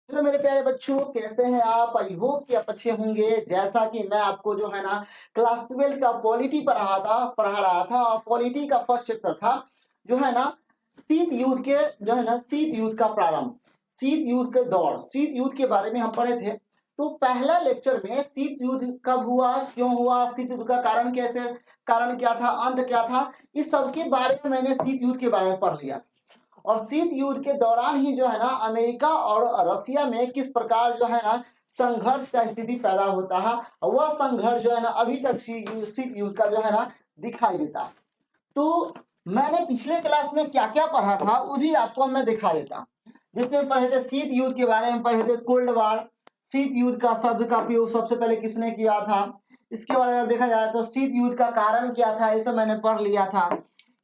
Hello मेरे प्यारे बच्चों, कैसे हैं आप? आई होप कि आप अच्छे होंगे। जैसा कि मैं आपको जो है ना क्लास 12 का पॉलिटी पढ़ा रहा था, और पॉलिटी का फर्स्ट चैप्टर था जो है ना शीत युद्ध के, जो है ना शीत युद्ध का प्रारंभ, शीत युद्ध के दौर, शीत युद्ध के बारे में हम पढ़े थे। तो पहला लेक्चर में शीत युद्ध कब हुआ, क्यों हुआ, शीत युद्ध का कारण कैसे, कारण क्या था, अंत क्या था, इस सब के बारे में मैंने शीत युद्ध के बारे में पढ़ लिया। और शीत युद्ध के दौरान ही जो है ना अमेरिका और रसिया में किस प्रकार जो है ना संघर्ष का स्थिति पैदा होता है, वह संघर्ष जो है ना अभी तक शीत युद्ध का जो है ना दिखाई देता है। तो मैंने पिछले क्लास में क्या क्या पढ़ा था वो भी आपको मैं दिखा देता, जिसमें पढ़े थे शीत युद्ध के बारे में, पढ़े थे कोल्ड वार। शीत युद्ध का शब्द का प्रयोग सबसे पहले किसने किया था, इसके बाद अगर देखा जाए तो शीत युद्ध का कारण क्या था, ये सब मैंने पढ़ लिया था।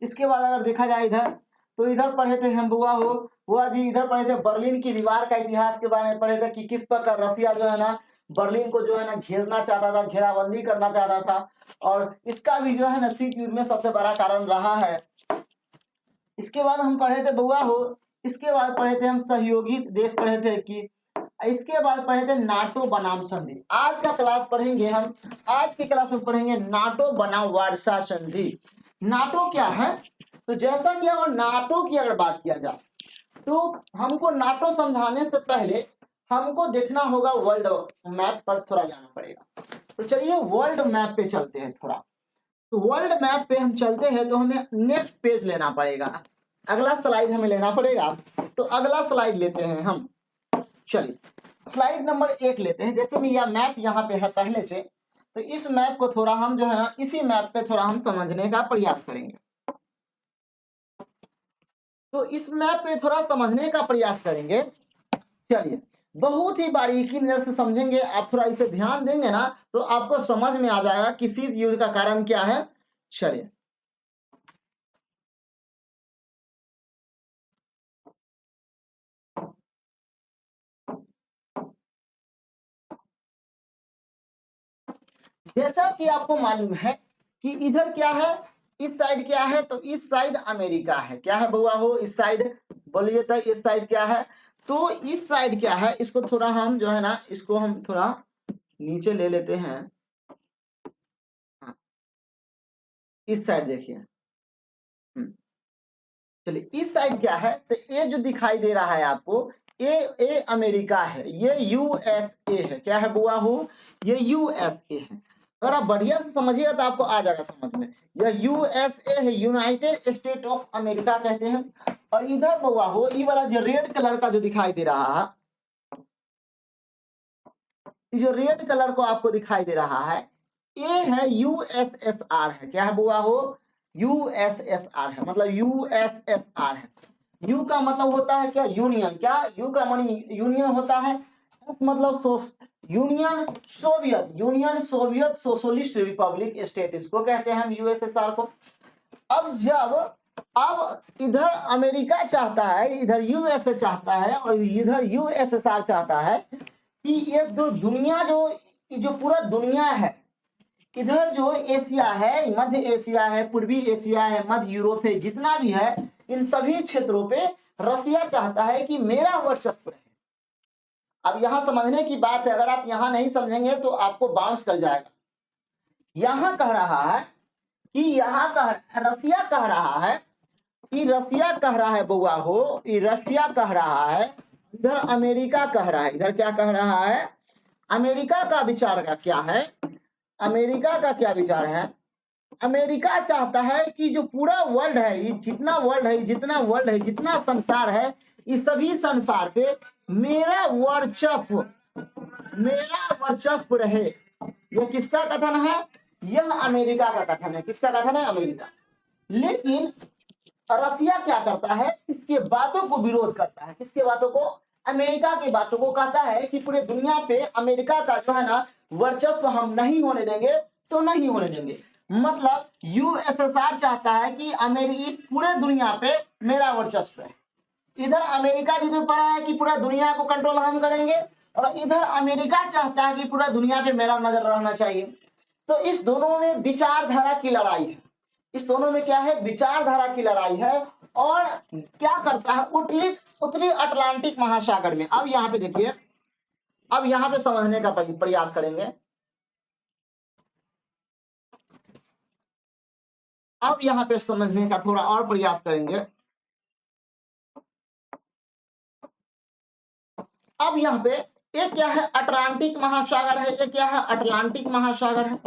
इसके बाद अगर देखा जाए इधर, तो इधर पढ़े थे हम बुआ जी, इधर पढ़े थे बर्लिन की दीवार का इतिहास के बारे में पढ़े थे कि किस प्रकार रसिया जो है ना बर्लिन को जो है ना घेरना चाहता था, घेराबंदी करना चाहता था, और इसका भी जो है ना शीत युद्ध में सबसे बड़ा कारण रहा है। इसके बाद हम पढ़े थे इसके बाद पढ़े थे हम सहयोगी देश पढ़े थे कि, इसके बाद पढ़े थे नाटो बनाम संधि। आज का क्लास पढ़ेंगे हम, आज के क्लास में पढ़ेंगे नाटो बनाम वार्सा संधि। नाटो क्या है, तो जैसा कि अगर नाटो की अगर बात किया जाए तो हमको नाटो समझाने से पहले हमको देखना होगा वर्ल्ड मैप पर, थोड़ा जाना पड़ेगा। तो चलिए वर्ल्ड मैप पे चलते हैं थोड़ा। तो वर्ल्ड मैप पे हम चलते हैं तो हमें नेक्स्ट पेज लेना पड़ेगा, अगला स्लाइड हमें लेना पड़ेगा। तो अगला स्लाइड लेते हैं हम, चलिए स्लाइड नंबर 1 लेते हैं। जैसे में यह मैप यहाँ पे है पहले से, तो इस मैप को थोड़ा हम जो है ना इसी मैप पे थोड़ा हम समझने का प्रयास करेंगे। तो इस मैप पे थोड़ा समझने का प्रयास करेंगे। चलिए बहुत ही बारीकी नजर से समझेंगे, आप थोड़ा इसे ध्यान देंगे ना तो आपको समझ में आ जाएगा कि शीत युद्ध का कारण क्या है। चलिए जैसा कि आपको मालूम है कि इधर क्या है, इस साइड क्या है, तो इस साइड अमेरिका है। क्या है बउआ हो, इस साइड बोलिए तो इस साइड क्या है, तो इस साइड क्या है, इसको थोड़ा हम जो है ना इसको हम थोड़ा नीचे ले लेते हैं। हाँ, इस साइड देखिए। चलिए इस साइड क्या है, तो ये जो दिखाई दे रहा है आपको, ये अमेरिका है, ये यूएसए है। क्या है बुआ हो, ये यूएसए है। अगर आप बढ़िया से समझिएगा तो आपको आ जाएगा समझ में। यह यूएसए है, यूनाइटेड स्टेट ऑफ अमेरिका कहते हैं। और इधर बुआ हो, ये वाला जो रेड कलर का जो दिखाई दे रहा है, जो रेड कलर को आपको दिखाई दे रहा है, ये है यूएसएसआर है। क्या है बुआ हो, यूएसएसआर है, मतलब यूएसएसआर है। यू का मतलब होता है क्या, यूनियन। क्या यू का मानी यूनियन होता है, एस मतलब union Soviet socialist Republic state, इसको कहते हैं हम यूएसएसआर को। अब इधर अमेरिका चाहता है, इधर यूएसए चाहता है, और इधर यूएसएसआर चाहता है कि ये दो दुनिया जो पूरा दुनिया है, इधर जो एशिया है, मध्य एशिया है, पूर्वी एशिया है, मध्य यूरोप है, जितना भी है, इन सभी क्षेत्रों पे रसिया चाहता है कि मेरा वर्चस्व रहे। अब यहां समझने की बात है, अगर आप यहां नहीं समझेंगे तो आपको बाउंस कर जाएगा। यहां कह रहा है कि रसिया कह रहा है कि रसिया कह रहा है बउआ हो, रसिया कह रहा है, इधर अमेरिका कह रहा है, इधर क्या कह रहा है, अमेरिका का विचार का क्या है, अमेरिका का क्या विचार है, अमेरिका चाहता है कि जो पूरा वर्ल्ड है, ये जितना वर्ल्ड है, जितना संसार है, इस सभी संसार पे मेरा वर्चस्व रहे। यह किसका कथन है, यह अमेरिका का कथन है। किसका कथन है, अमेरिका। लेकिन रसिया क्या करता है, इसके बातों को विरोध करता है। किसके बातों को, अमेरिका की बातों को। कहता है कि पूरे दुनिया पे अमेरिका का जो है ना वर्चस्व हम नहीं होने देंगे, तो नहीं होने देंगे। मतलब यूएसएसआर चाहता है कि इस पूरे दुनिया पे मेरा वर्चस्व है। इधर अमेरिका जिसमें पड़ा है कि पूरा दुनिया को कंट्रोल हम करेंगे, और इधर अमेरिका चाहता है कि पूरा दुनिया पे मेरा नजर रहना चाहिए। तो इस दोनों में विचारधारा की लड़ाई है। इस दोनों में क्या है, विचारधारा की लड़ाई है। और क्या करता है उत्तरी उत्तरी अटलांटिक महासागर में। अब यहाँ पे देखिए, अब यहाँ पे समझने का प्रयास करेंगे। अब यहाँ पे समझने का थोड़ा और प्रयास करेंगे। अब यहाँ पे ये क्या है, अटलांटिक महासागर है। ये क्या है, अटलांटिक महासागर है।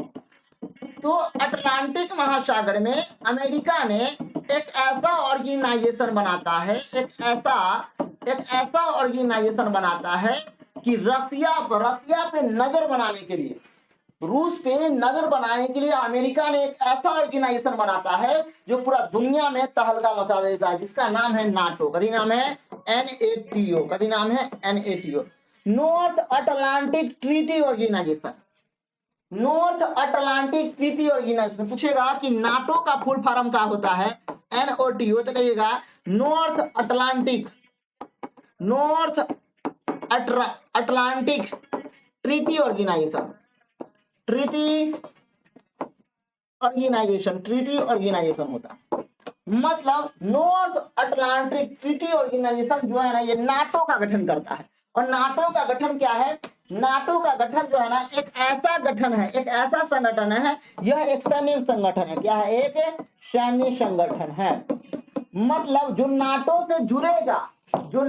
तो अटलांटिक महासागर में अमेरिका ने एक ऐसा ऑर्गेनाइजेशन बनाता है, एक ऐसा ऑर्गेनाइजेशन बनाता है कि रसिया पे नजर बनाने के लिए, रूस पे नजर बनाने के लिए अमेरिका ने एक ऐसा ऑर्गेनाइजेशन बनाता है जो पूरा दुनिया में तहलका मचा देता है, जिसका नाम है नाटो। कभी नाम है NATO। कभी नाम है NATO, North Atlantic Treaty Organization. North Atlantic Treaty Organization. पूछेगा कि नाटो का फुल फॉर्म क्या होता है, NOTO, तो कहिएगा North Atlantic Treaty Organization. Treaty Organization होता है। मतलब नॉर्थ अटलांटिक ट्रीटी ऑर्गेनाइजेशन जो है ना, ये नाटो का गठन करता है। और नाटो का गठन क्या है, नाटो का गठन जो है ना, एक ऐसा गठन है, एक ऐसा संगठन है, यह एक सैन्य संगठन है। क्या है, एक सैन्य संगठन है। मतलब जो नाटो से जुड़ेगा और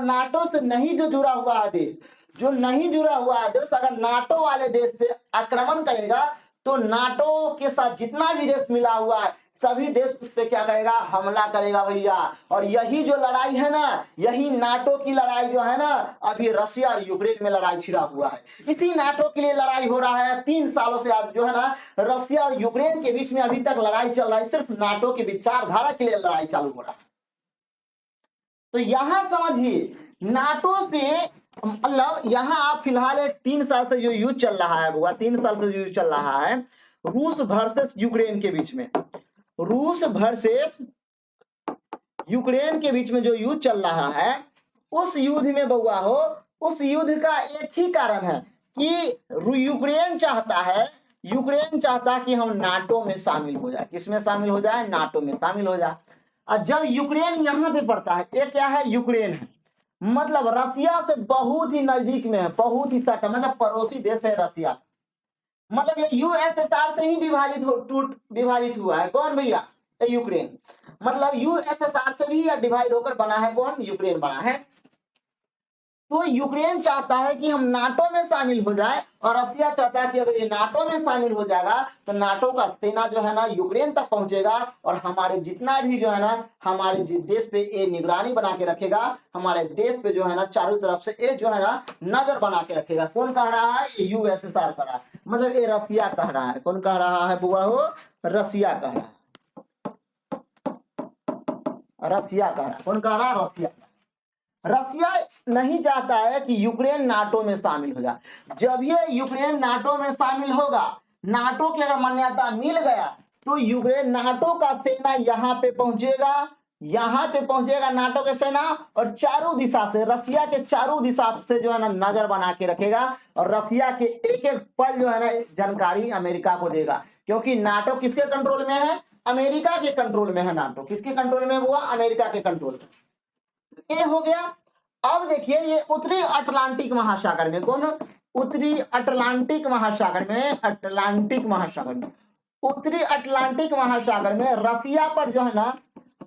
नाटो से नहीं जो जुड़ा हुआ है देश, जो नहीं जुड़ा हुआ है देश, अगर नाटो वाले देश पे आक्रमण करेगा तो नाटो के साथ जितना भी देश मिला हुआ है सभी देश उस पे क्या करेगा, हमला करेगा भैया। और यही जो लड़ाई है ना, यही नाटो की लड़ाई जो है ना, अभी रसिया और यूक्रेन में लड़ाई छिड़ा हुआ है। इसी नाटो के लिए लड़ाई हो रहा है 3 सालों से। आज जो है ना, रसिया और यूक्रेन के बीच में अभी तक लड़ाई चल रहा है, सिर्फ नाटो की विचारधारा के लिए लड़ाई चालू हो रहा है। तो यहां समझिए, नाटो से मतलब यहाँ आप फिलहाल एक 3 साल से जो युद्ध चल रहा है बुआ, 3 साल से युद्ध चल रहा है रूस वर्सेस यूक्रेन के बीच में। रूस वर्सेस यूक्रेन के बीच में जो युद्ध चल रहा है, उस युद्ध में बउआ हो, उस युद्ध का एक ही कारण है कि यूक्रेन चाहता कि हम नाटो में शामिल हो जाए। किसमें शामिल हो जाए, नाटो में शामिल हो जाए। और जब यूक्रेन यहाँ पे पड़ता है, ये क्या है, यूक्रेन है, मतलब रसिया से बहुत ही नजदीक में है, बहुत ही सटा, मतलब पड़ोसी देश है रसिया। मतलब ये USSR से ही विभाजित हुआ है। कौन भैया, यूक्रेन। मतलब USSR से भी डिवाइड होकर बना है कौन, यूक्रेन बना है। तो यूक्रेन चाहता है कि हम नाटो में शामिल हो जाए, और रसिया चाहता है कि अगर ये नाटो में शामिल हो जाएगा तो नाटो का सेना जो है ना यूक्रेन तक पहुंचेगा, और हमारे जितना भी जो है ना, हमारे देश पे ये निगरानी बना के रखेगा, हमारे देश पे जो है ना चारों तरफ से ये जो है ना नजर बना के रखेगा। कौन कह रहा है, ये USSR कह रहा है, मतलब ये रसिया कह रहा है। कौन कह रहा है बुआ हो, रसिया कह रहा है, रसिया कह रहा है। कौन कह रहा है, रसिया। रसिया नहीं चाहता है कि यूक्रेन नाटो में शामिल हो जाए। जब ये यूक्रेन नाटो में शामिल होगा, नाटो की अगर मान्यता मिल गया, तो यूक्रेन नाटो का सेना यहाँ पे पहुंचेगा नाटो के सेना, और चारों दिशा से, रसिया के चारों दिशा से जो है ना नजर बना के रखेगा, और रसिया के एक एक पल जो है ना जानकारी अमेरिका को देगा। क्योंकि नाटो किसके कंट्रोल में है, अमेरिका के कंट्रोल में है। नाटो किसके कंट्रोल में हुआ, अमेरिका के कंट्रोल में। ये हो गया। अब देखिए, ये उत्तरी अटलांटिक महासागर में, कौन, उत्तरी अटलांटिक महासागर में, उत्तरी अटलांटिक महासागर में रसिया पर जो है ना,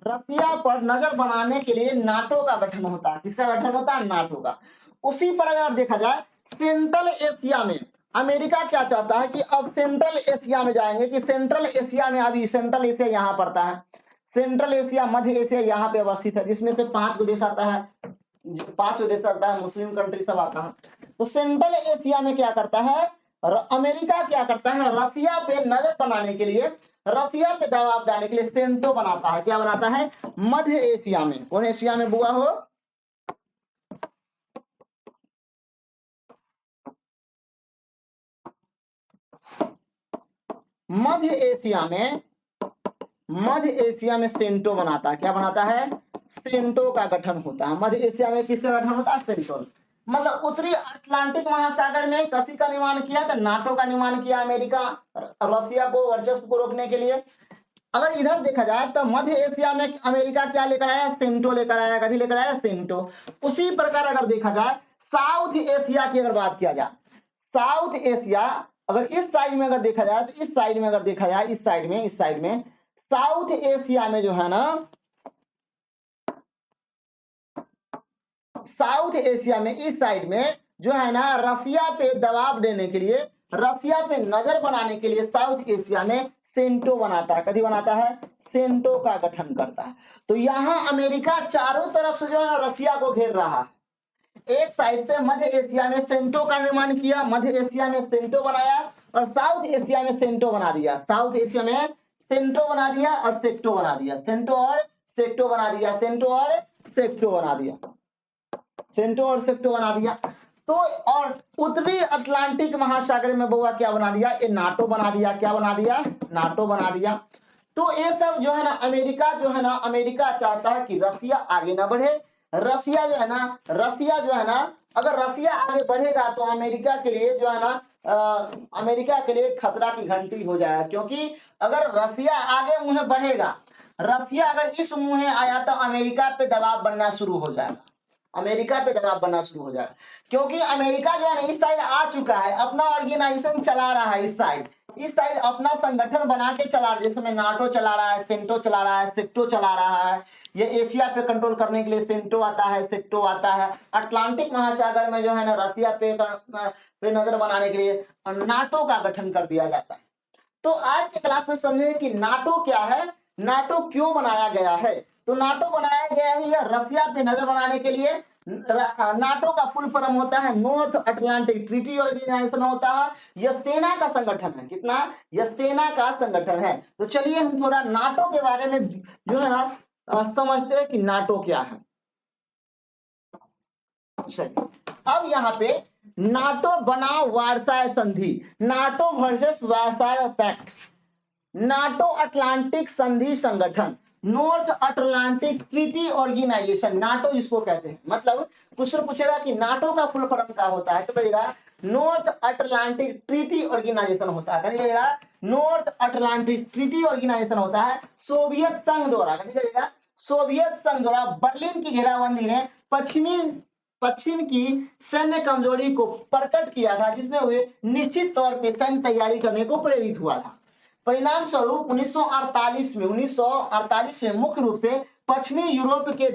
रसिया पर नजर बनाने के लिए नाटो का गठन होता है। किसका गठन होता है, नाटो का। उसी पर अगर देखा जाए सेंट्रल एशिया में, अमेरिका क्या चाहता है कि अब सेंट्रल एशिया में जाएंगे, कि सेंट्रल एशिया में, अभी सेंट्रल एशिया यहाँ पड़ता है, सेंट्रल एशिया, मध्य एशिया यहाँ पे अवस्थित है, जिसमें से 5 देश आता है, 5 देश आता है, मुस्लिम कंट्री सब आता है। तो सेंट्रल एशिया में क्या करता है, अमेरिका क्या करता है, रसिया पे नजर बनाने के लिए, रसिया पे दबाव डालने के लिए सेंटो बनाता है। क्या बनाता है, मध्य एशिया में। कौन एशिया में बुआ हो, मध्य एशिया में सेंटो बनाता है। क्या बनाता है, सेंटो का गठन होता है। मध्य एशिया में किसका गठन होता है, सेंटो। मतलब उत्तरी अटलांटिक महासागर में किसी का निर्माण किया, तो नाटो का निर्माण किया अमेरिका, रसिया को वर्चस्व को रोकने के लिए। अगर इधर देखा जाए तो मध्य एशिया में अमेरिका क्या लेकर आया, सेंटो लेकर आया, कभी लेकर आया, सेंटो। उसी प्रकार अगर देखा जाए साउथ एशिया की अगर बात किया जाए, साउथ एशिया अगर इस साइड में अगर देखा जाए तो इस साइड में अगर देखा जाए, इस साइड में साउथ एशिया में जो है ना, साउथ एशिया में इस साइड में जो है ना, रसिया पे दबाव देने के लिए, रसिया पे नजर बनाने के लिए साउथ एशिया में सेंटो बनाता है, कभी बनाता है, सेंटो का गठन करता है। तो यहां अमेरिका चारों तरफ से जो है रसिया को घेर रहा है। एक साइड से मध्य एशिया में सेंटो का निर्माण किया, मध्य एशिया में सेंटो बनाया, और साउथ एशिया में सेंटो बना दिया, साउथ एशिया में सेंटो बना दिया और सेक्टो बना दिया, सेंटो और सेक्टो बना दिया, सेंटो और सेक्टो बना दिया, सेंटो और सेक्टो बना दिया। तो और उत्तरी अटलांटिक महासागर में बउआ क्या बना दिया, ये नाटो बना दिया, क्या बना दिया, नाटो बना दिया। तो ये सब जो है ना अमेरिका जो है ना, अमेरिका चाहता है कि रसिया आगे ना बढ़े। रसिया जो है ना, रसिया जो है ना, अगर रसिया आगे बढ़ेगा तो अमेरिका के लिए जो है ना, अमेरिका के लिए खतरा की घंटी हो जाएगा। क्योंकि अगर रसिया आगे मुहे बढ़ेगा, रसिया अगर इस मुहे आया तो अमेरिका पे दबाव बनना शुरू हो जाएगा, अमेरिका पे दबाव बनना शुरू हो जाएगा। क्योंकि अमेरिका जो है ना इस साइड आ चुका है, अपना ऑर्गेनाइजेशन चला रहा है, इस साइड अपना संगठन बना के चला रहा है, जैसे में नाटो चला रहा है, सेंटो चला रहा है, सेक्टो चला रहा है। ये एशिया पे कंट्रोल करने के लिए सेंटो आता है, सेक्टो आता है। अटलांटिक महासागर में जो है ना रसिया पे नजर बनाने के लिए नाटो का गठन कर दिया जाता है। तो आज के क्लास में समझे कि नाटो क्या है, नाटो क्यों बनाया गया है। तो नाटो बनाया गया है यह रसिया पे नजर बनाने के लिए। नाटो का फुल फॉर्म होता है नॉर्थ अटलांटिक ट्रीटी ऑर्गेनाइजेशन होता है। यह सेना का संगठन है, कितना, यह सेना का संगठन है। तो चलिए हम थोड़ा नाटो के बारे में जो है ना समझते हैं कि नाटो क्या है। अब यहाँ पे नाटो बनाम वार्साय संधि, NATO versus Warsaw Pact, NATO Atlantic संधि संगठन, North Atlantic Treaty Organisation, NATO जिसको कहते हैं। मतलब क्वेश्चन पूछेगा कि नाटो का फुल फॉर्म क्या होता है, तो कहिएगा नॉर्थ अटलांटिक ट्रीटी ऑर्गेनाइजेशन होता है, कहिएगा नॉर्थ अटलांटिक ट्रीटी ऑर्गेनाइजेशन होता है सोवियत संघ द्वारा, कहिएगा सोवियत संघ द्वारा बर्लिन की घेराबंदी ने पश्चिम की सैन्य कमजोरी को प्रकट किया था, जिसमें वे निश्चित तौर पर सैन्य तैयारी करने को प्रेरित हुआ था। परिणाम स्वरूप 1948 में मुख्य रूप से पश्चिमी यूरोप के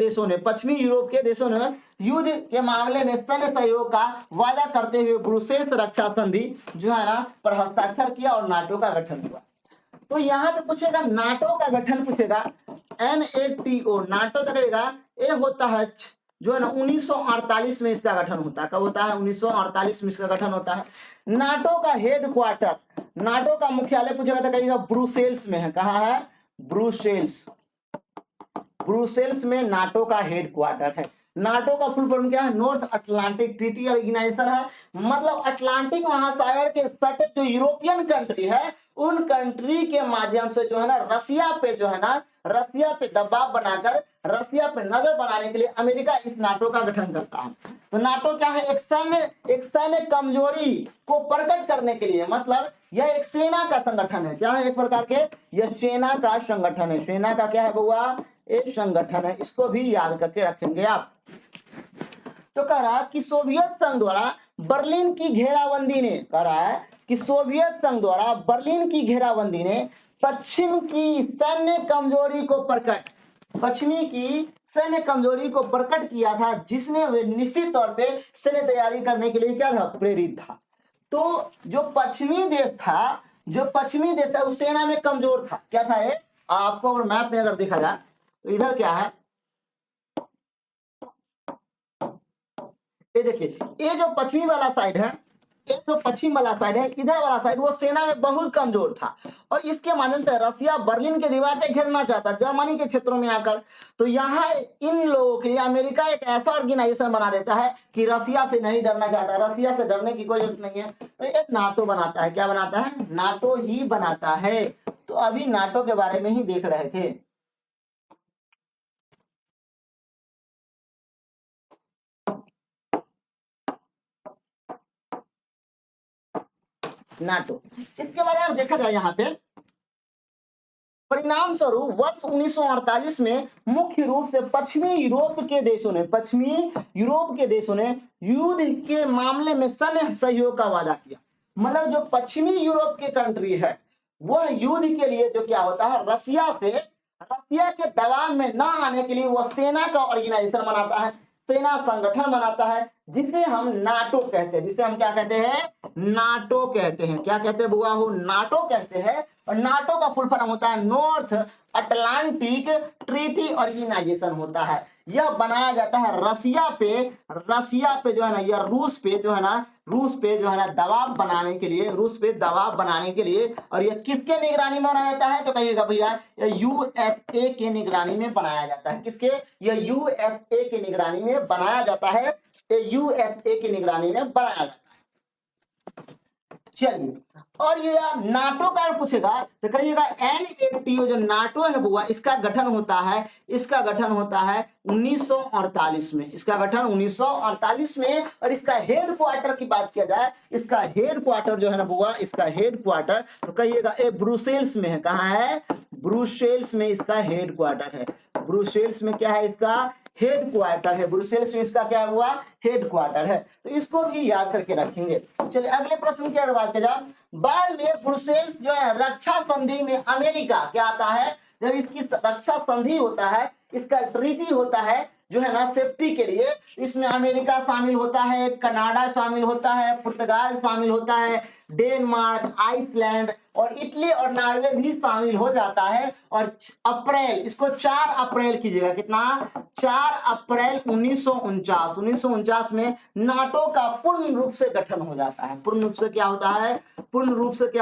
देशों ने युद्ध के मामले में सैन्य सहयोग का वादा करते हुए ब्रुसेल्स रक्षा संधि जो है ना पर हस्ताक्षर किया और नाटो का गठन हुआ। तो यहाँ पे पूछेगा नाटो का गठन, पूछेगा NATO, नाटो तक ये होता है जो है ना 1948 में इसका गठन होता है। कब होता है, 1948 में इसका गठन होता है। नाटो का हेडक्वार्टर, नाटो का मुख्यालय पूछेगा तो कहिएगा ब्रुसेल्स में है। कहाँ है, ब्रुसेल्स, ब्रुसेल्स में नाटो का हेडक्वार्टर है। नाटो का फुल फॉर्म क्या है, नॉर्थ अटलांटिक ट्रीटी ऑर्गेनाइजेशन है। मतलब अटलांटिक महासागर के सटे जो यूरोपियन कंट्री है, उन कंट्री के माध्यम से जो है ना रसिया पे जो है ना, रसिया पे दबाव बनाकर रसिया पे नजर बनाने के लिए अमेरिका इस नाटो का गठन करता है। तो नाटो क्या है, एक सैन्य कमजोरी को प्रकट करने के लिए, मतलब यह एक सेना का संगठन है। क्या है, एक प्रकार के यह सेना का संगठन है। सेना का क्या है बउआ, एक संगठन है। इसको भी याद करके रखेंगे आप। तो कह रहा कि सोवियत संघ द्वारा बर्लिन की घेराबंदी ने, कह रहा है कि सोवियत संघ द्वारा बर्लिन की घेराबंदी ने पश्चिम की सैन्य कमजोरी को प्रकट, पश्चिमी की सैन्य कमजोरी को प्रकट किया था, जिसने वे निश्चित तौर पे सैन्य तैयारी करने के लिए क्या था, प्रेरित था। तो जो पश्चिमी देश था, उस सेना में कमजोर था। क्या था ये, आपको अगर मैप में अगर देखा जाए तो इधर क्या है, ये देखिए, ये जो पश्चिमी वाला साइड है, एक तो पश्चिम वाला साइड है, इधर वाला साइड वो सेना में बहुत कमजोर था। और इसके माध्यम से रसिया बर्लिन के दीवार पे घेरना चाहता, जर्मनी के क्षेत्रों में आकर। तो यहाँ इन लोगों के लिए अमेरिका एक ऐसा ऑर्गेनाइजेशन बना देता है कि रसिया से नहीं डरना चाहता, रसिया से डरने की कोई जरूरत नहीं है। तो एक नाटो बनाता है। क्या बनाता है, नाटो ही बनाता है। तो अभी नाटो के बारे में ही देख रहे थे। नाटो, इसके बाद अगर देखा जाए यहाँ पे परिणाम स्वरूप वर्ष 1948 में मुख्य रूप से पश्चिमी यूरोप के देशों ने युद्ध के मामले में सैन्य सहयोग का वादा किया। मतलब जो पश्चिमी यूरोप के कंट्री है वह युद्ध के लिए जो क्या होता है, रसिया के दबाव में न आने के लिए वह सेना का ऑर्गेनाइजेशन बनाता है, सेना संगठन बनाता है, जिसे हम नाटो कहते हैं। जिसे हम क्या कहते हैं, नाटो कहते हैं। क्या कहते हैं बुआ हो, नाटो कहते हैं। और नाटो का फुल फॉर्म होता है नॉर्थ अटलांटिक ट्रीटी ऑर्गेनाइजेशन होता है। यह बनाया जाता है रसिया पे जो है ना, या रूस पे जो है ना दबाव बनाने के लिए। और यह किसके निगरानी में बनाया जाता है, तो कहिएगा भैया यूएसए के निगरानी में बनाया जाता है। किसके, यह यूएसए के निगरानी में बनाया जाता है, यूएसए की निगरानी में बनाया जाता है। चलिए, और ये नाटो का पूछेगा तो कहिएगा NATO जो नाटो है बुआ, इसका गठन होता है 1948 में। इसका गठन 1948 में। और इसका हेड क्वार्टर की बात किया जाए, इसका हेड क्वार्टर जो है ना बुआ, इसका हेड क्वार्टर तो कहिएगा ब्रुसेल्स में है। कहाँ है, ब्रुसेल्स में इसका हेड क्वार्टर है। ब्रुसेल्स में क्या है, इसका हेड क्वार्टर है। ब्रुसेल्स में इसका क्या हुआ, हेड क्वार्टर है। तो इसको भी याद करके रखेंगे। चलिए अगले प्रश्न की बात किया जाए, बाद में ब्रुसेल्स जो है रक्षा संधि में अमेरिका क्या आता है, जब इसकी रक्षा संधि होता है, इसका ट्रीटी होता है जो है ना सेफ्टी के लिए, इसमें अमेरिका शामिल होता है, कनाडा शामिल होता है, पुर्तगाल शामिल होता है, डेनमार्क, आइसलैंड और इटली और नॉर्वे भी शामिल हो जाता है। और अप्रैल, इसको 4 अप्रैल कीजिएगा, कितना, 4 अप्रैल 1949 में नाटो का पूर्ण रूप से गठन हो जाता है। पूर्ण रूप से क्या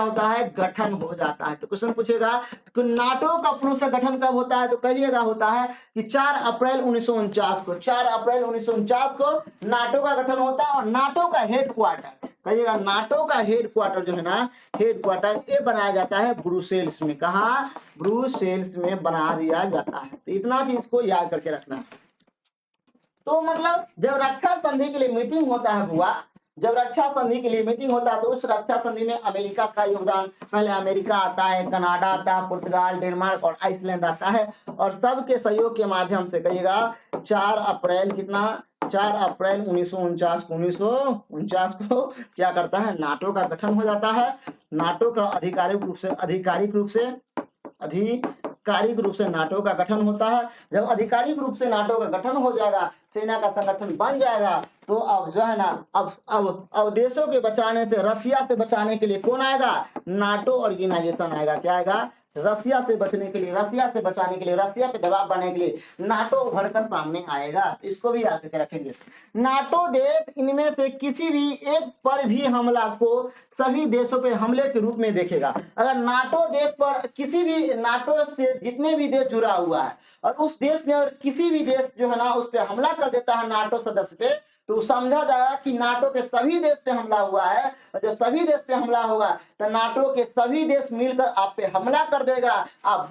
होता है, गठन हो जाता है। तो क्वेश्चन पूछेगा कि नाटो का पूर्ण रूप से गठन कब होता है, तो कहिएगा होता है कि 4 अप्रैल 1949 को, 4 अप्रैल 1949 को नाटो का गठन होता है। और नाटो का हेड क्वार्टर, कहिएगा नाटो का हेड क्वार्टर जो है ना, हेड क्वार्टर ये बनाया जाता है ब्रुसेल्स में। कहा, ब्रुसेल्स में बना दिया जाता है। तो इतना चीज को याद करके रखना है। तो मतलब जब रक्षा संधि के लिए मीटिंग होता है बुआ, जब रक्षा संधि के लिए मीटिंग होता है तो उस रक्षा संधि में अमेरिका का योगदान, पहले अमेरिका आता है, कनाडा आता है, पुर्तगाल, डेनमार्क और आइसलैंड आता है। और सबके सहयोग के माध्यम से कहिएगा 4 अप्रैल कितना, 4 अप्रैल 1949 को क्या करता है, नाटो का गठन हो जाता है। नाटो का आधिकारिक रूप से नाटो का गठन होता है। जब आधिकारिक रूप से नाटो का गठन हो जाएगा, सेना का संगठन बन जाएगा, तो अब जो है ना, अब देशों के बचाने से, रसिया से बचाने के लिए कौन आएगा, नाटो ऑर्गेनाइजेशन आएगा। क्या आएगा, रसिया से बचाने के लिए, रसिया पे दबाव बनाने के लिए नाटो उभर कर सामने आएगा। तो इसको भी याद करके रखेंगे। नाटो देश इनमें से किसी भी एक पर भी हमला को सभी देशों पे हमले के रूप में देखेगा। अगर नाटो देश पर किसी भी, नाटो से जितने भी देश जुड़ा हुआ है और उस देश में अगर किसी भी देश जो है ना उस पर हमला कर देता है नाटो सदस्य पे, तो समझा जाएगा कि नाटो के सभी देश पे हमला हुआ है। और जब सभी देश पे हमला होगा तो नाटो के सभी देश मिलकर आप पे हमला कर देगा। आप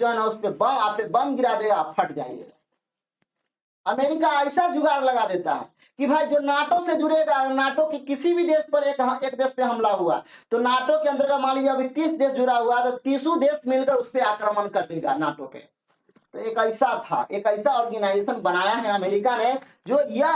जो है ना उस पे आप पे बम गिरा देगा, आप फट जाइएगा। अमेरिका ऐसा जुगाड़ लगा देता है कि भाई जो नाटो से जुड़ेगा, नाटो के किसी भी देश पर एक देश पे हमला हुआ तो नाटो के अंदर का मान लीजिए अभी 30 देश जुड़ा हुआ तो 30 देश मिलकर उस पर आक्रमण कर देगा नाटो पे। तो एक ऐसा ऑर्गेनाइजेशन बनाया है अमेरिका ने, जो यह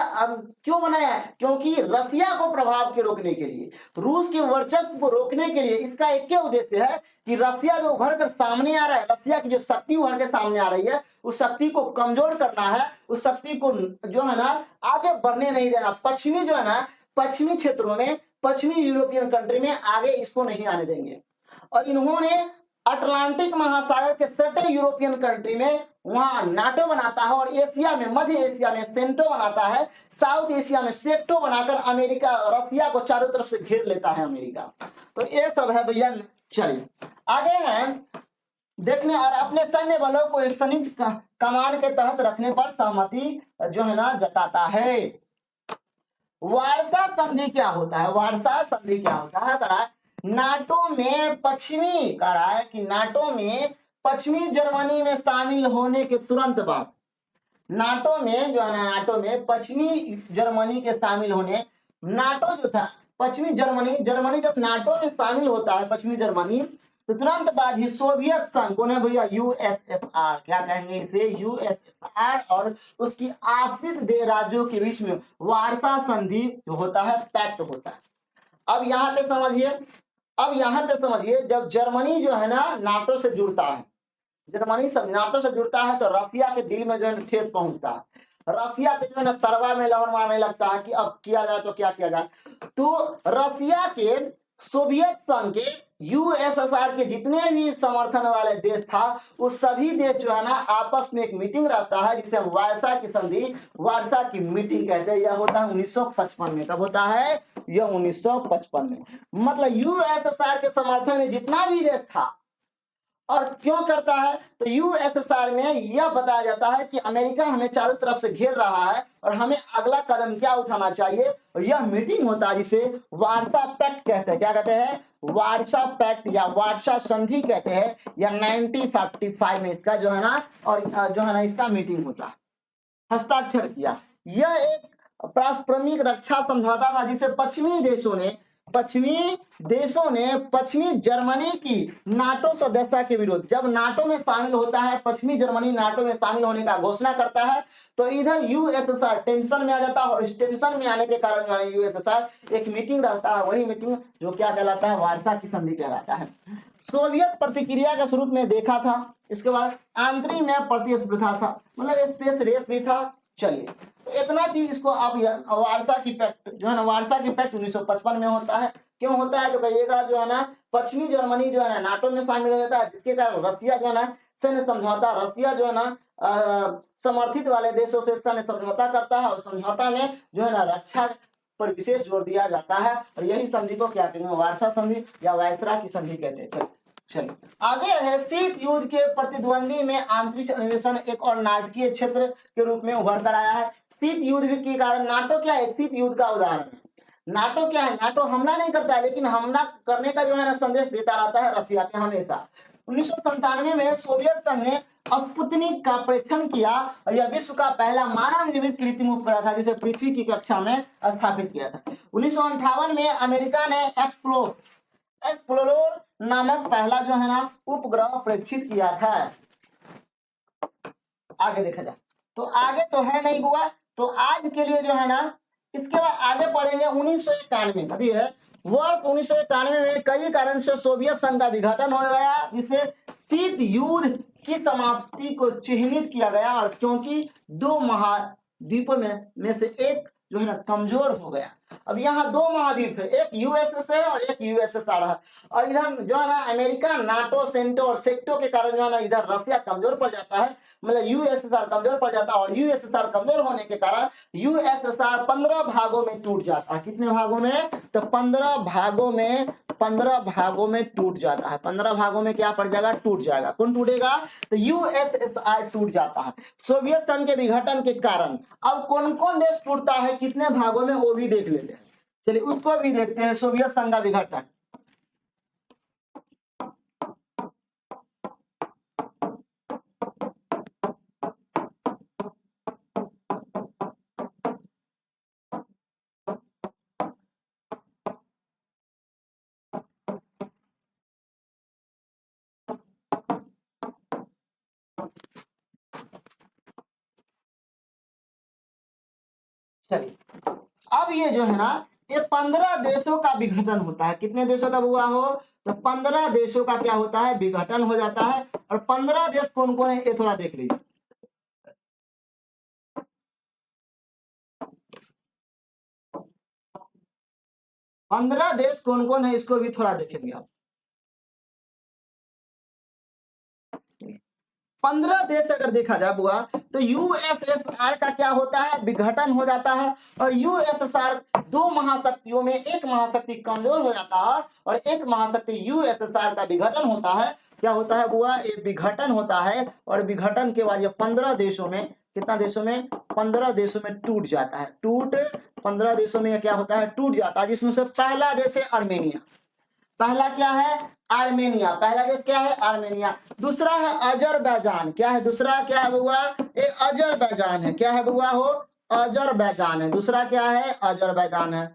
क्यों बनाया, क्योंकि रसिया को प्रभाव के रोकने के लिए, रूस के वर्चस्व को रोकने के लिए। इसका एक क्या उद्देश्य है कि रसिया जो उभर कर सामने आ रहा है, रसिया की जो शक्ति उभर के सामने आ रही है, उस शक्ति को कमजोर करना है, उस शक्ति को जो है ना आगे बढ़ने नहीं देना। पश्चिमी जो है ना, पश्चिमी क्षेत्रों में, पश्चिमी यूरोपियन कंट्री में आगे इसको नहीं आने देंगे। और इन्होंने अटलांटिक महासागर के सटे यूरोपियन कंट्री में वहां नाटो बनाता है, और एशिया में, मध्य एशिया में सेंटो बनाता है, साउथ एशिया में सेक्टो बनाकर अमेरिका, रसिया को चारों तरफ से घेर लेता है अमेरिका। तो ये सब है भैया। चलिए आगे हैं देखने, और अपने सैन्य बलों को एक संयुक्त कमान के तहत रखने पर सहमति जो है ना जताता है। वार्सा संधि क्या होता है, वार्सा संधि क्या होता है, नाटो में पश्चिमी, कह रहा है कि नाटो में पश्चिमी जर्मनी में शामिल होने के तुरंत बाद, नाटो में जो है ना, नाटो में पश्चिमी जर्मनी के शामिल होने, नाटो जो था पश्चिमी जर्मनी जब नाटो में शामिल होता है, पश्चिमी जर्मनी, तो तुरंत बाद ही सोवियत संघ, कौन है भैया, यूएसएसआर, क्या कहेंगे इसे, यूएसएसआर, और उसकी आश्रित राज्यों के बीच में वार्सा संधि जो होता है, पैक्ट होता है। अब यहाँ पे समझिए, जब जर्मनी जो है ना नाटो से जुड़ता है, जर्मनी नाटो से जुड़ता है, तो रसिया के दिल में जो है ठेस पहुंचता है, रसिया के जो है ना तरवा में लहर मारने लगता है कि अब किया जाए तो क्या किया जाए। तो रसिया के, सोवियत संघ के, यूएसएसआर के जितने भी समर्थन वाले देश था, उस सभी देश जो है ना आपस में एक मीटिंग रहता है, जिसे वार्सा की संधि, वार्सा की मीटिंग कहते हैं। यह होता है 1955 में। कब होता है यह? 1955 में। मतलब यूएसएसआर के समर्थन में जितना भी देश था, और क्यों करता है, तो यूएसएसआर में यह बताया जाता है कि अमेरिका हमें चारों तरफ से घेर रहा है और हमें अगला कदम क्या उठाना चाहिए, और यह मीटिंग होता है जिसे वार्सा पैक्ट कहते हैं। क्या कहते हैं? वार्सा पैक्ट या वार्सा संधि कहते हैं, या 1955 में इसका जो है ना, और जो है ना इसका मीटिंग होता है, हस्ताक्षर किया। यह एक पारस्परिक रक्षा समझौता था, जिसे पश्चिमी पश्चिमी जर्मनी की नाटो सदस्यता के विरोध, जब नाटो में शामिल होता है, पश्चिमी जर्मनी नाटो में शामिल होने का घोषणा करता है, तो इधर यूएसएसआर टेंशन में आ जाता है, और इस टेंशन में आने के कारण जो है यूएसएसआर एक मीटिंग रहता है, वही मीटिंग जो क्या कहलाता है, वार्सा की संधि कहलाता है। सोवियत प्रतिक्रिया के स्वरूप में देखा था। इसके बाद आंतरिक में प्रतिस्पर्धा था, मतलब स्पेस रेस भी था। चलिए, तो इतना चीज इसको आप, वार्सा की पैक्ट जो है ना, वार्सा की पैक्ट 1955 में होता है। क्यों होता है तो कहिएगा, जो है ना पश्चिमी जर्मनी जो है ना नाटो में शामिल हो जाता है, जिसके कारण रसिया जो है ना सैन्य समझौता, रसिया जो है ना समर्थित वाले देशों से सैन्य समझौता करता है, और समझौता में जो है ना रक्षा पर विशेष जोर दिया जाता है, और यही संधि को क्या कहेंगे, वार्सा संधि या वायसरा की संधि कहते हैं। चलिए आगे है, शीत युद्ध के प्रतिद्वंदी में आंतरिक अन्वेषण एक और नाटकीय क्षेत्र के रूप में उभर कर आया है। शीत युद्ध के कारण नाटो क्या है, शीत युद्ध का उदाहरण है। नाटो क्या है, नाटो हमला नहीं करता है, लेकिन हमला करने का जो है ना संदेश देता रहता है रसिया पे हमेशा। 1997 में सोवियत संघ ने स्पुतनिक का परीक्षण किया, और यह विश्व का पहला मानव निर्मित कृत्रिम उपग्रह था, जिसे पृथ्वी की कक्षा में स्थापित किया था। 1958 में अमेरिका ने एक्सप्लोरर नामक पहला जो है ना उपग्रह परीक्षित किया था। आगे देखा जाए तो आगे तो है नहीं हुआ, तो आज के लिए जो है ना, इसके बाद आगे पढ़ेंगे 1991 है। वर्ष 1991 में कई कारण से सोवियत संघ का विघटन हो गया, जिससे शीत युद्ध की समाप्ति को चिन्हित किया गया, और क्योंकि दो महाद्वीपों में से एक जो है ना कमजोर हो गया। अब यहाँ दो महाद्वीप है, एक यूएसएसआर और एक यूएसएसआर है, और इधर जो है ना अमेरिका, नाटो, सेंटो और सेक्टो के कारण जो है ना इधर रसिया कमजोर पड़ जाता है, मतलब यूएसएसआर कमजोर पड़ जाता है, और यूएसएसआर कमजोर होने के कारण यूएसएसआर 15 भागों में टूट जाता है। कितने भागों में? तो 15 भागों में टूट जाता है। 15 भागों में क्या पड़ जाएगा? टूट जाएगा। कौन टूटेगा? तो यूएसएसआर टूट जाता है सोवियत संघ के विघटन के कारण। अब कौन कौन देश टूटता है, कितने भागों में, वो भी देख लेते हैं। चलिए उसको भी देखते हैं, सोवियत संघ का विघटन। चलिए अब ये जो है ना, ये 15 देशों का विघटन होता है। कितने देशों का हुआ हो? तो 15 देशों का क्या होता है? विघटन हो जाता है। और 15 देश कौन कौन है, ये थोड़ा देख लीजिए। 15 देश कौन कौन है, इसको भी थोड़ा देखेंगे आप। 15 देश अगर देखा जाए बुआ, तो यूएसएसआर का क्या होता है? विघटन हो जाता है, और यूएसएसआर दो महाशक्तियों में एक महाशक्ति कमजोर हो जाता है, और एक महाशक्ति यूएसएसआर का विघटन होता है। क्या होता है बुआ? ये विघटन होता है, और विघटन के बाद ये 15 देशों में, कितना देशों में? 15 देशों में टूट जाता है। 15 देशों में क्या होता है? टूट जाता है, जिसमें से पहला देश है आर्मेनिया। पहला क्या है? आर्मेनिया। पहला देश क्या है? आर्मेनिया। दूसरा है अजरबैजान। क्या है दूसरा? क्या है बुआ? ये अजरबैजान है। क्या है बुआ हो? अजरबैजान है। दूसरा क्या है? अजरबैजान है।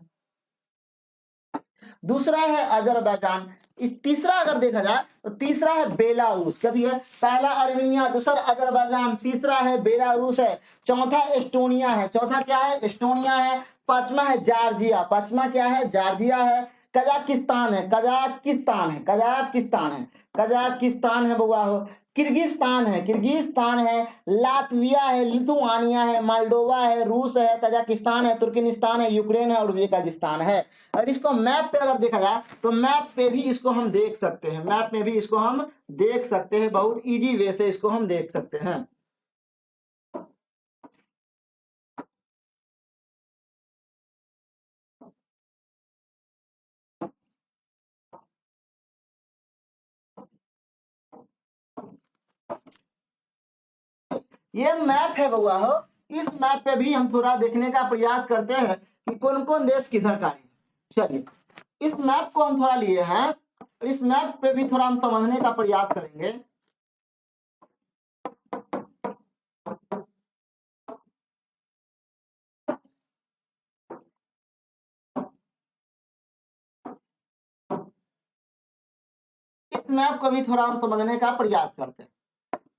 दूसरा है अजरबैजान। तीसरा अगर देखा जाए तो तीसरा है बेलारूस, क्या दिया है? पहला अर्मेनिया, दूसरा अजरबैजान, तीसरा है बेलारूस है, चौथा एस्टोनिया है, चौथा क्या है? एस्टोनिया है, पांचवा है जॉर्जिया, पांचवा क्या है? जॉर्जिया है, कजाकिस्तान है, कजाकिस्तान है, कजाकिस्तान है, कजाकिस्तान है बउआ हो, किर्गिस्तान है, किर्गिस्तान है, लातविया है, लिथुआनिया है, मोल्डोवा है, रूस है, तजाकिस्तान है, तुर्कमेनिस्तान है, यूक्रेन है और उज्बेकिस्तान है। और इसको मैप पे अगर देखा जाए तो मैप पे भी इसको हम देख सकते हैं, मैप में भी इसको हम देख सकते हैं, बहुत इजी वे से इसको हम देख सकते हैं। ये मैप है बउआ हो, इस मैप पे भी हम थोड़ा देखने का प्रयास करते हैं कि कौन कौन देश किधर का है। चलिए, इस मैप को हम थोड़ा लिए हैं, इस मैप पे भी थोड़ा हम समझने का प्रयास करेंगे। इस मैप को भी थोड़ा हम समझने का प्रयास करते हैं।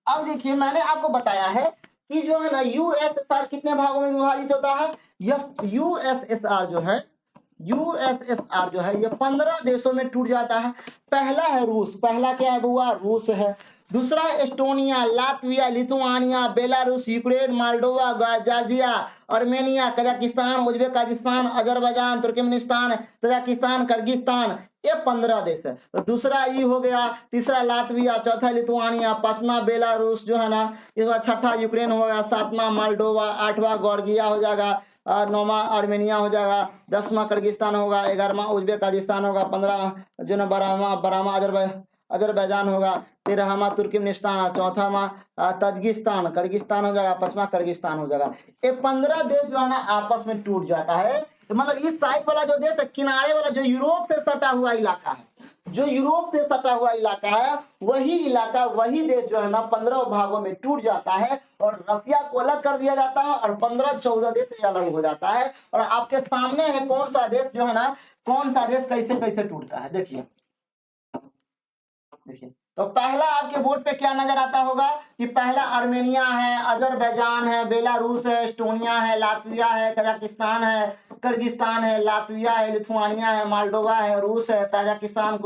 अब देखिए, मैंने आपको बताया है कि जो है ना यूएसएसआर कितने भागों में विभाजित होता है। यह यूएसएसआर जो है ये 15 देशों में टूट जाता है। पहला है रूस, पहला क्या है बुआ? रूस है। दूसरा Estonia, Latvia, Lithuania, Belarus, Ukraine, Moldova, Georgia, Armenia, Kazakhstan, Uzbekistan, Azerbaijan, Turkmenistan, Tajikistan, Kyrgyzstan, ये 15 देश है। तो दूसरा ई हो गया, तीसरा लातविया, चौथा लिथुआनिया, पांचवा बेलारूस जो है ना, इसका छठा यूक्रेन हो गया, सातवां मोल्डोवा, आठवां जॉर्जिया हो जाएगा, नौवां आर्मेनिया हो जाएगा, 10वां किर्गिस्तान होगा, 11वां उज्बेकिस्तान होगा, 15 जो ना 12वां अजरबैजान होगा, 13वां तुर्कमेनिस्तान, चौथावां तजिकिस्तान, किर्गिस्तान हो जाएगा, 5वां किर्गिस्तान हो जाएगा। ये 15 देश जो है ना आपस में टूट जाता है। तो मतलब इस साइड वाला जो देश है, किनारे वाला जो यूरोप से सटा हुआ इलाका है, जो यूरोप से सटा हुआ इलाका है, वही इलाका, वही देश जो है ना 15 भागों में टूट जाता है और रसिया को अलग कर दिया जाता है और 15-14 देश से अलग हो जाता है। और आपके सामने है कौन सा देश जो है ना, कौन सा देश कैसे कैसे टूटता है। देखिए देखिए, तो पहला आपके बोर्ड पे क्या नजर आता होगा कि पहला आर्मेनिया है, अजरबैजान है, बेलारूस है, एस्टोनिया है, लातविया है, कजाकिस्तान है, किर्गिस्तान है, लातविया है, लिथुआनिया है, मोल्डोवा है, रूस है, तजाकिस्तान,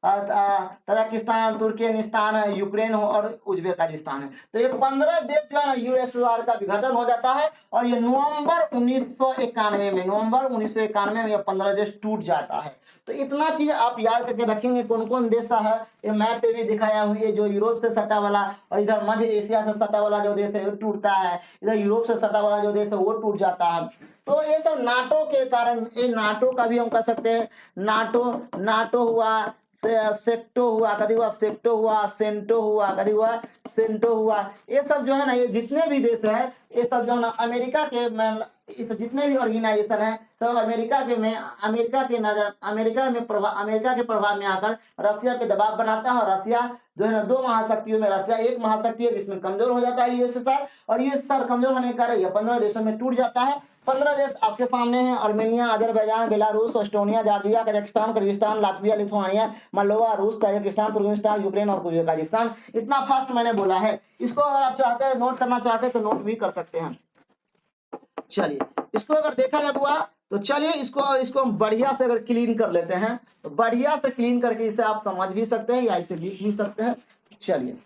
तजाकिस्तान, तुर्कमेनिस्तान है, यूक्रेन हो और उज्बेकिस्तान है। तो ये 15 देश जो है ना यूएसएसआर का विघटन हो जाता है और ये नवंबर 1991 में ये 15 देश टूट जाता है। तो इतना चीज आप याद करके रखेंगे, कौन कौन देश है ये मैप पे भी दिखाया हुई है। जो यूरोप से सटा वाला और इधर मध्य एशिया से सटा वाला जो देश है वो टूटता है, इधर यूरोप से सटा वाला जो देश है वो टूट जाता है। तो ये सब नाटो के कारण, ये नाटो का भी हम कह सकते हैं, नाटो हुआ, सेक्टो हुआ, कभी हुआ सेक्टो हुआ, सेंटो हुआ, कभी हुआ सेंटो हुआ। ये सब जो है ना, ये जितने भी देश है, ये सब जो है ना अमेरिका के जितने भी ऑर्गेनाइजेशन है सब अमेरिका के प्रभाव में आकर रसिया पे दबाव बनाता है। और रसिया जो है ना दो महाशक्तियों में, रसिया एक महाशक्ति है जिसमें कमजोर हो जाता है यूएसएसआर, और यूएसएसआर कमजोर होने के कारण यह 15 देशों में टूट जाता है। 15 देश आपके सामने हैं, Armenia, Azerbaijan, Belarus, Estonia, Georgia, Kazakhstan, Kyrgyzstan, Latvia, Lithuania, Moldova, रूस, तजाकिस्तान, तुर्कमेनिस्तान, यूक्रेन और उज्बेकिस्तान। इतना फास्ट मैंने बोला है। इसको अगर आप चाहते हैं नोट करना चाहते हैं तो नोट भी कर सकते हैं। चलिए, इसको अगर देखा जाए बुआ तो चलिए इसको हम बढ़िया से अगर क्लीन कर लेते हैं, तो बढ़िया से क्लीन करके इसे आप समझ भी सकते हैं या इसे लिख भी सकते हैं। चलिए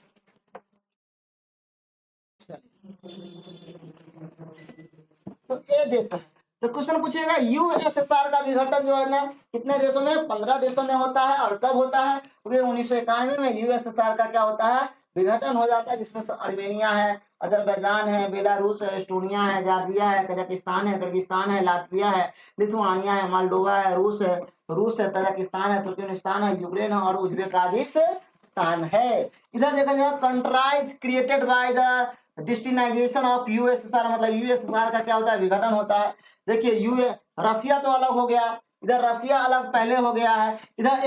तो ये देश है। तो क्वेश्चन पूछेगा यूएसएसआर का विघटन जो है ना कितने देशों में? 15 देशों में होता है। और कब होता है? क्योंकि 1991 में यूएसएसआर का क्या होता है? विघटन हो जाता है, जिसमें आर्मेनिया है, अजरबैजान है, बेलारूस है, एस्टोनिया है, जॉर्जिया है, कजाकिस्तान है, किर्गिस्तान है, लातविया है, लिथुआनिया है, मोल्डोवा है, रूस है, तजाकिस्तान है, तुर्कमेनिस्तान है, यूक्रेन है और उज्बेकिस्तान है। इधर देखा जाए countries created by the disintegration of USSR, मतलब यूएसएसआर का क्या होता है? विघटन होता है। देखिए रसिया तो अलग हो गया, इधर रसिया अलग पहले हो गया है। इधर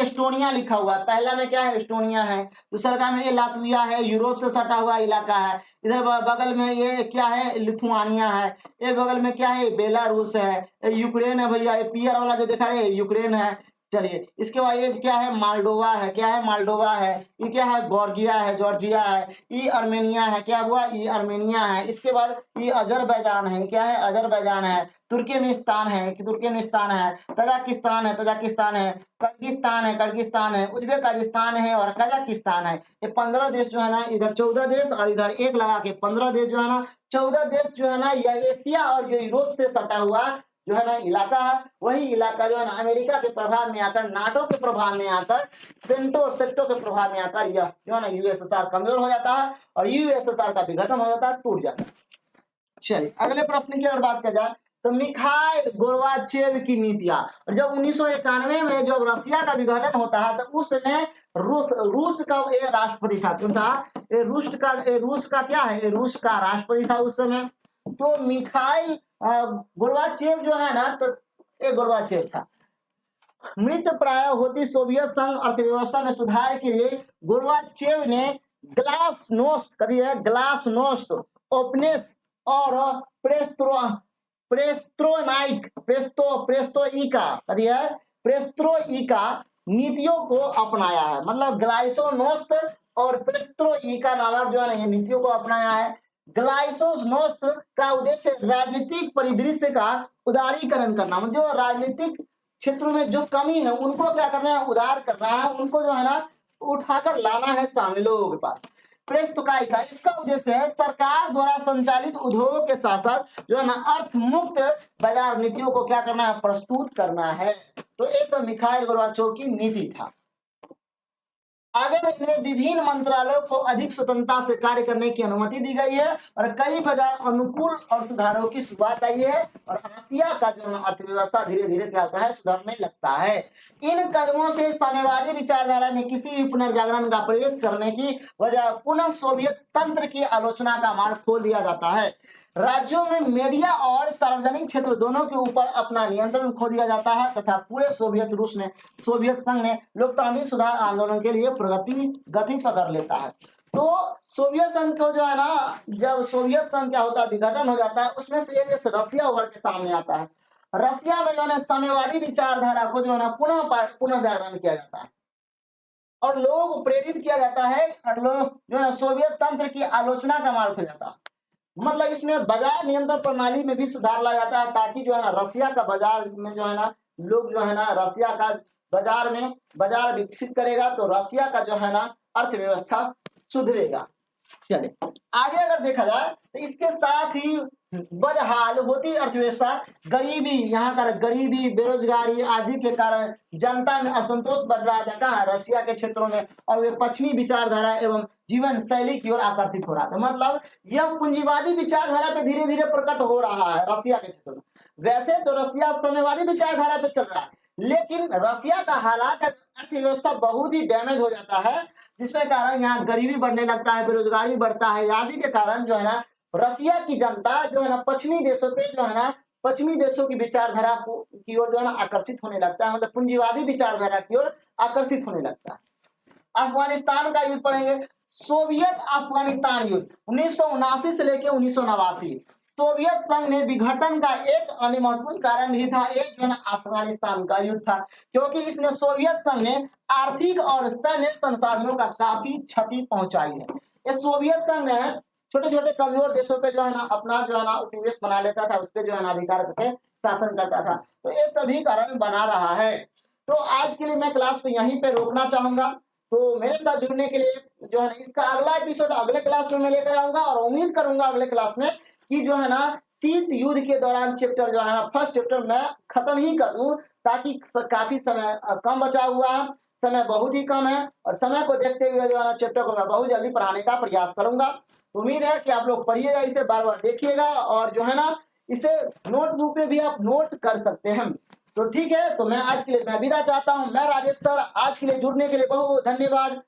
एस्टोनिया लिखा हुआ है, पहला में क्या है? एस्टोनिया है। दूसरा का में ये लातविया है, यूरोप से सटा हुआ इलाका है। इधर बगल में ये क्या है? लिथुआनिया है। ये बगल में क्या है? बेलारूस है। यूक्रेन है भैया, ये पियर वाला जो देखा है यूक्रेन है। चलिए इसके बाद ये क्या है, मालडोवा है, क्या है, मालडोवा है, ये क्या है, गॉर्जिया है, जॉर्जिया है, ये अर्मेनिया है, क्या हुआ, ये अर्मेनिया है। इसके बाद ये अजरबैजान है, क्या है, अजरबैजान है, तुर्कमेनिस्तान है, कि तुर्कमेनिस्तान है, तजाकिस्तान है, तजाकिस्तान है, कर्गिस्तान है, कर्गिस्तान है, उज्बेकिस्तान है और कजाकिस्तान है। ये 15 देश जो है ना, इधर 14 देश और इधर एक लगा के 15 देश जो है ना, 14 देश जो है ना, यह एशिया और जो यूरोप से सटा हुआ जो है ना इलाका है। वही इलाका जो है ना अमेरिका के प्रभाव में आकर, नाटो के प्रभाव में आकर, सेक्टो के प्रभाव में आकर यह जो है ना यूएसएसआर कमजोर हो जाता है और यूएसएसआर का विघटन हो जाता है, टूट जाता है। चलिए अगले प्रश्न की अगर बात की जाए तो मिखाइल गोर्बाचेव की नीतियां, जब 1991 में जब रसिया का विघटन होता है तो उस समय रूस का ये राष्ट्रपति था, कौन था, रूस का क्या है, रूस का राष्ट्रपति था उस समय। तो मिखाइल गोर्बाचेव जो है ना, तो ये गोर्बाचेव था। मृत प्राय होती सोवियत संघ अर्थव्यवस्था में सुधार के लिए गोर्बाचेव ने ग्लासनोस्ट करी है, ग्लासनोस्ट ओपनेस और प्रेस्ट्रोइका नीतियों को अपनाया है। मतलब ग्लाइसोनोस्ट और प्रेस्ट्रोइका नामक जो है ना ये नीतियों को अपनाया है। ग्लाइसोनोस्ट का उद्देश्य राजनीतिक परिदृश्य का उदारीकरण करना, जो राजनीतिक क्षेत्रों में जो कमी है उनको क्या करना है, उदार करना है, उनको जो है ना उठाकर लाना है सामने लोगों के पास। प्रेस्टोकाइका इसका उद्देश्य है सरकार द्वारा संचालित उद्योगों के साथ साथ जो है ना अर्थ मुक्त बाजार नीतियों को क्या करना है, प्रस्तुत करना है। तो ये सब मिखाइल गोर्बाचेव की नीति था। आगे में इनमें विभिन्न मंत्रालयों को अधिक स्वतंत्रता से कार्य करने की अनुमति दी गई है और कई बाजार अनुकूल और सुधारों की शुरुआत आई है और रसिया का जो अर्थव्यवस्था धीरे धीरे क्या होता है, सुधरने लगता है। इन कदमों से साम्यवादी विचारधारा में किसी भी पुनर्जागरण का प्रवेश करने की वजह पुनः सोवियत तंत्र की आलोचना का मार्ग खोल दिया जाता है। राज्यों में मीडिया और सार्वजनिक क्षेत्र दोनों के ऊपर अपना नियंत्रण खो दिया जाता है तथा पूरे सोवियत संघ ने लोकतांत्रिक सुधार आंदोलन के लिए गति पकड़ लेता है। तो सोवियत संघ को जो है ना, जब सोवियत संघ क्या होता है, विघटन हो जाता है, उसमें से एक देश रसिया उभर के सामने आता है। रसिया में जो है साम्यवादी विचारधारा को जो है ना पुनः जागरण किया जाता है और लोग प्रेरित किया जाता है और लोग जो है सोवियत तंत्र की आलोचना का मार्ग हो जाता है। मतलब इसमें बाजार नियंत्रण प्रणाली में भी सुधार लाया जाता है ताकि जो है ना रसिया का बाजार में जो है ना लोग जो है ना रसिया का बाजार विकसित करेगा तो रसिया का जो है ना अर्थव्यवस्था सुधरेगा। चले आगे अगर देखा जाए तो इसके साथ ही बदहाल होती अर्थव्यवस्था, गरीबी, यहाँ का गरीबी, बेरोजगारी आदि के कारण जनता में असंतोष बढ़ रहा था कहाँ, रसिया के क्षेत्रों में, और वे पश्चिमी विचारधारा एवं जीवन शैली की ओर आकर्षित हो रहा था। मतलब यह पूंजीवादी विचारधारा पे धीरे धीरे प्रकट हो रहा है रसिया के क्षेत्र में। वैसे तो रसिया साम्यवादी विचारधारा पे चल रहा है लेकिन रसिया का हालात अर्थव्यवस्था बहुत ही डैमेज हो जाता है, जिसके कारण यहाँ गरीबी बढ़ने लगता है, बेरोजगारी बढ़ता है आदि के कारण जो है ना रसिया की जनता जो है ना पश्चिमी देशों पे जो है ना पश्चिमी देशों की विचारधारा की ओर जो है ना आकर्षित होने लगता है। मतलब पूंजीवादी विचारधारा की ओर आकर्षित होने लगता है। अफगानिस्तान का युद्ध पढ़ेंगे। सोवियत अफगानिस्तान युद्ध 1979 से लेकर 1989। सोवियत संघ ने विघटन का एक अन्य महत्वपूर्ण कारण भी था, एक जो है अफगानिस्तान का युद्ध था, क्योंकि इसमें सोवियत संघ ने आर्थिक और सैन्य संसाधनों का काफी क्षति पहुंचाई है। ये सोवियत संघ ने छोटे छोटे कमजोर देशों पे जो है ना अपना जो है ना उपनिवेश बना लेता था, उस पर जो है ना अधिकार करके शासन करता था। तो ये सभी कारण बना रहा है। तो आज के लिए मैं क्लास को यहीं पे रोकना चाहूंगा। तो मेरे साथ जुड़ने के लिए जो है ना इसका अगला एपिसोड अगले क्लास में मैं लेकर आऊंगा और उम्मीद करूंगा अगले क्लास में कि जो है ना शीत युद्ध के दौरान चैप्टर जो है ना फर्स्ट चैप्टर मैं खत्म ही कर दूं, ताकि काफी समय कम बचा हुआ है, समय बहुत ही कम है और समय को देखते हुए जो है ना चैप्टर को मैं बहुत जल्दी पढ़ाने का प्रयास करूंगा। उम्मीद है कि आप लोग पढ़िएगा, इसे बार बार देखिएगा और जो है ना इसे नोटबुक पे भी आप नोट कर सकते हैं। तो ठीक है, तो मैं आज के लिए मैं विदा चाहता हूं। मैं राजेश सर, आज के लिए जुड़ने के लिए बहुत बहुत धन्यवाद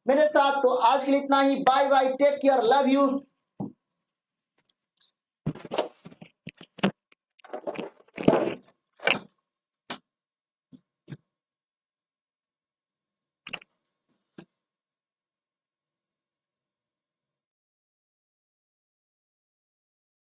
मेरे साथ। तो आज के लिए इतना ही, bye bye, take care, love you.